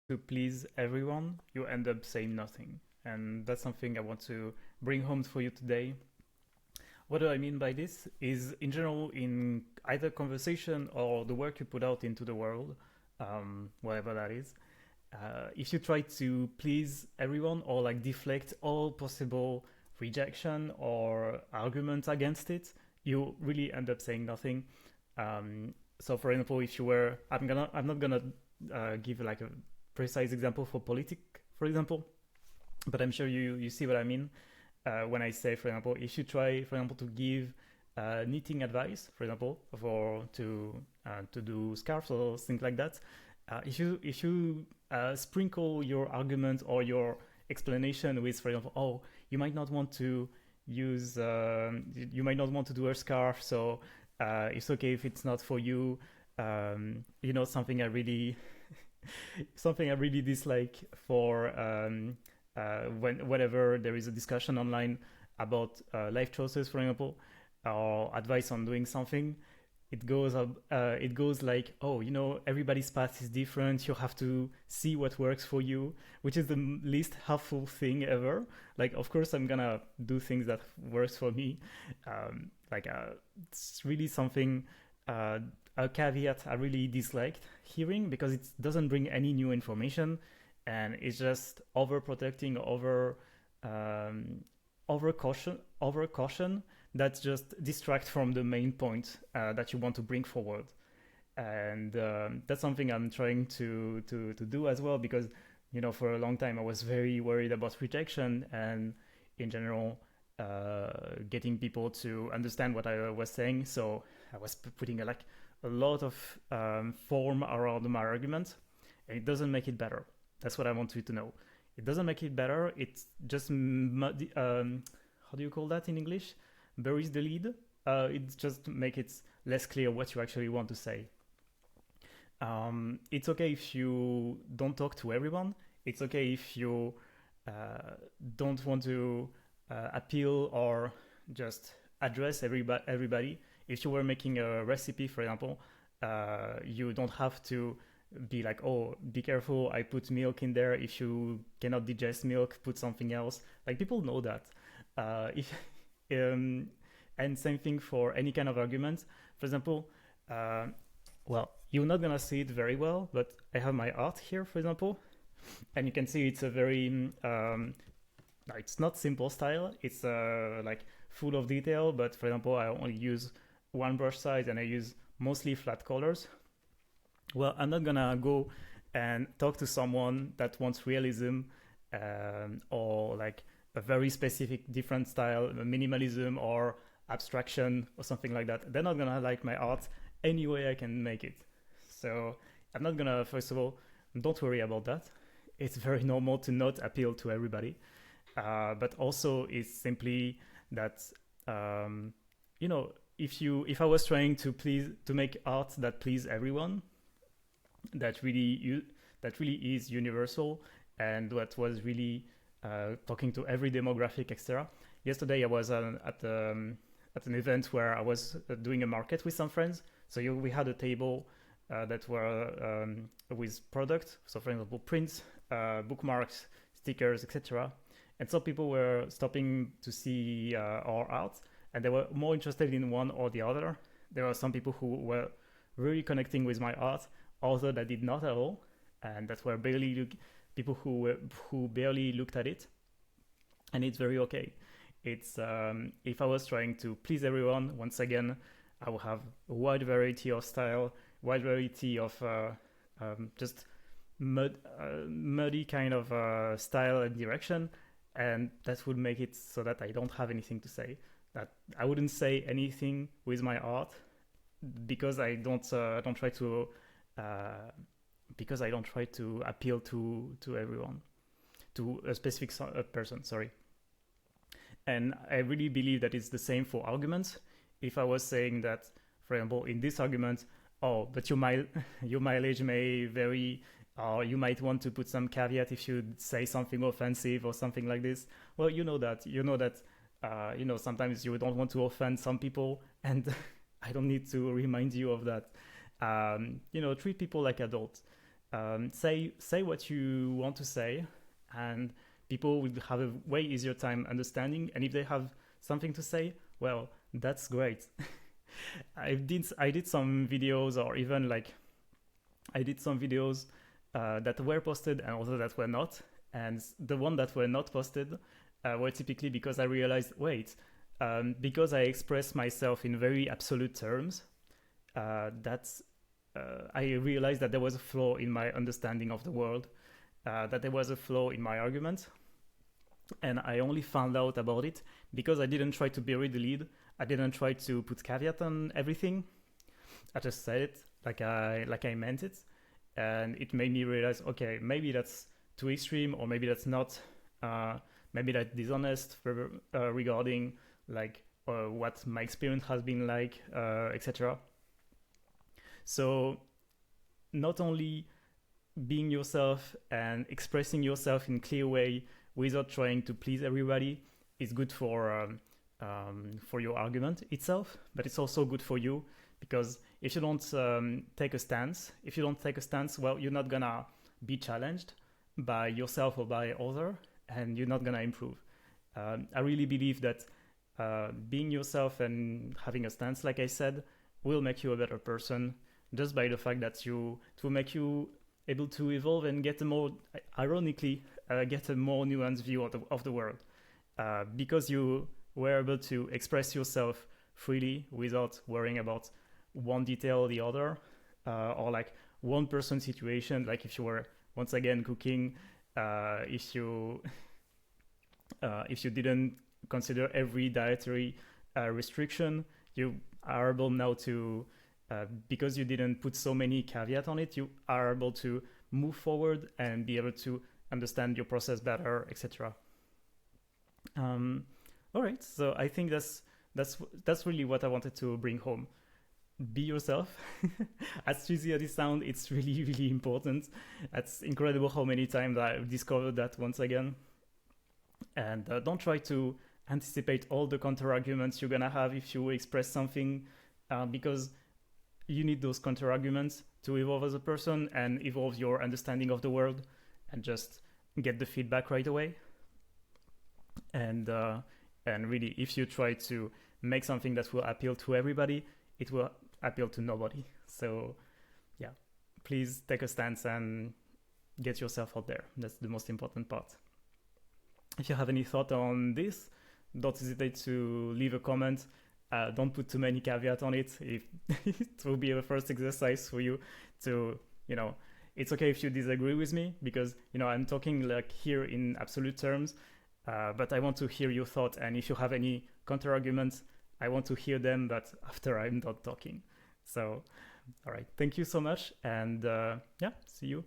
to please everyone, you end up saying nothing. And that's something I want to bring home for you today. What do I mean by this? Is in general, in either conversation or the work you put out into the world, whatever that is, if you try to please everyone or like deflect all possible rejection or arguments against it, you really end up saying nothing. So, for example, if you were, I'm not gonna give like a precise example for politic, for example, but I'm sure you see what I mean when I say, for example, if you try, for example, to give knitting advice, for example, for to do scarves or things like that, if you sprinkle your argument or your explanation with, for example, oh, you might not want to use, you might not want to do a scarf, so it's okay if it's not for you. Something I really, something I really dislike for whenever there is a discussion online about life choices, for example, or advice on doing something. It goes like, oh, everybody's path is different. You have to see what works for you, which is the least helpful thing ever. Like, of course, I'm gonna do things that works for me. Like, it's really something, a caveat I really disliked hearing because it doesn't bring any new information, and it's just overprotecting, um, over caution that just distract from the main point that you want to bring forward. And that's something I'm trying to do as well, because for a long time I was very worried about rejection and in general getting people to understand what I was saying. So I was putting a lot of form around my argument, and it doesn't make it better. That's what I want you to know. It doesn't make it better. It's just how do you call that in English? Buries the lead. It just make it less clear what you actually want to say. It's okay if you don't talk to everyone. It's okay if you don't want to appeal or just address everybody. If you were making a recipe, for example, you don't have to be like, oh, be careful, I put milk in there. If you cannot digest milk, put something else. Like, people know that. If um, and same thing for any kind of argument. For example, uh, well, you're not gonna see it very well, but I have my art here, for example, and you can see it's a very no, it's not simple style. It's like full of detail, but for example, I only use one brush size and I use mostly flat colors. Well, I'm not gonna go and talk to someone that wants realism, or like a very specific different style, minimalism or abstraction or something like that. They're not gonna like my art any way I can make it. So I'm not gonna, first of all, don't worry about that. It's very normal to not appeal to everybody. But also, it's simply that, um, if I was trying to make art that please everyone, that really that really is universal, and that was really talking to every demographic, etc. Yesterday I was at an event where I was doing a market with some friends. So we had a table that were with products. So, for example, prints, bookmarks, stickers, etc. And some people were stopping to see our art, and they were more interested in one or the other. There were some people who were really connecting with my art, others that did not at all, and that were people who barely looked at it, and it's very okay. It's if I was trying to please everyone, once again, I will have a wide variety of style, wide variety of just muddy kind of style and direction, and that would make it so that I don't have anything to say. That I wouldn't say anything with my art because I don't try to uh, because I don't try to appeal to everyone, to a specific person. Sorry. And I really believe that it's the same for arguments. If I was saying that, for example, in this argument, oh, but your mileage may vary, or you might want to put some caveat if you say something offensive or something like this. Well, sometimes you don't want to offend some people, and I don't need to remind you of that. Treat people like adults. say what you want to say, and people will have a way easier time understanding. And if they have something to say, well, that's great. I did some videos, or even like I did some videos that were posted and others that were not. And the one that were not posted were typically because I realized, wait, because I express myself in very absolute terms, I realized that there was a flaw in my understanding of the world, that there was a flaw in my argument. And I only found out about it because I didn't try to bury the lead. I didn't try to put caveat on everything. I just said it like I meant it. And it made me realize, okay, maybe that's too extreme, or maybe that's not. Maybe that's dishonest regarding like what my experience has been like, etc. So not only being yourself and expressing yourself in a clear way without trying to please everybody is good for your argument itself, but it's also good for you, because if you don't take a stance, well, you're not gonna be challenged by yourself or by other, and you're not gonna improve. I really believe that being yourself and having a stance, like I said, will make you a better person, just by the fact that it will make you able to evolve and get a more, ironically, get a more nuanced view of the world, because you were able to express yourself freely without worrying about one detail or the other, or like one person situation. Like if you were once again cooking, if you didn't consider every dietary restriction, you are able now to, because you didn't put so many caveats on it, you are able to move forward and be able to understand your process better, etc. All right, so I think that's really what I wanted to bring home. Be yourself. As cheesy as it sounds, it's really, really important. It's incredible how many times I've discovered that once again. And don't try to anticipate all the counter arguments you're gonna have if you express something, because you need those counter arguments to evolve as a person and evolve your understanding of the world, and just get the feedback right away. And really, if you try to make something that will appeal to everybody, it will appeal to nobody. So yeah, please take a stance and get yourself out there. That's the most important part. If you have any thought on this, don't hesitate to leave a comment. Don't put too many caveats on it. It will be a first exercise for you to, it's okay if you disagree with me, because, I'm talking like here in absolute terms, but I want to hear your thought. And if you have any counter arguments, I want to hear them, but after I'm done talking. So, all right. Thank you so much. And yeah, see you.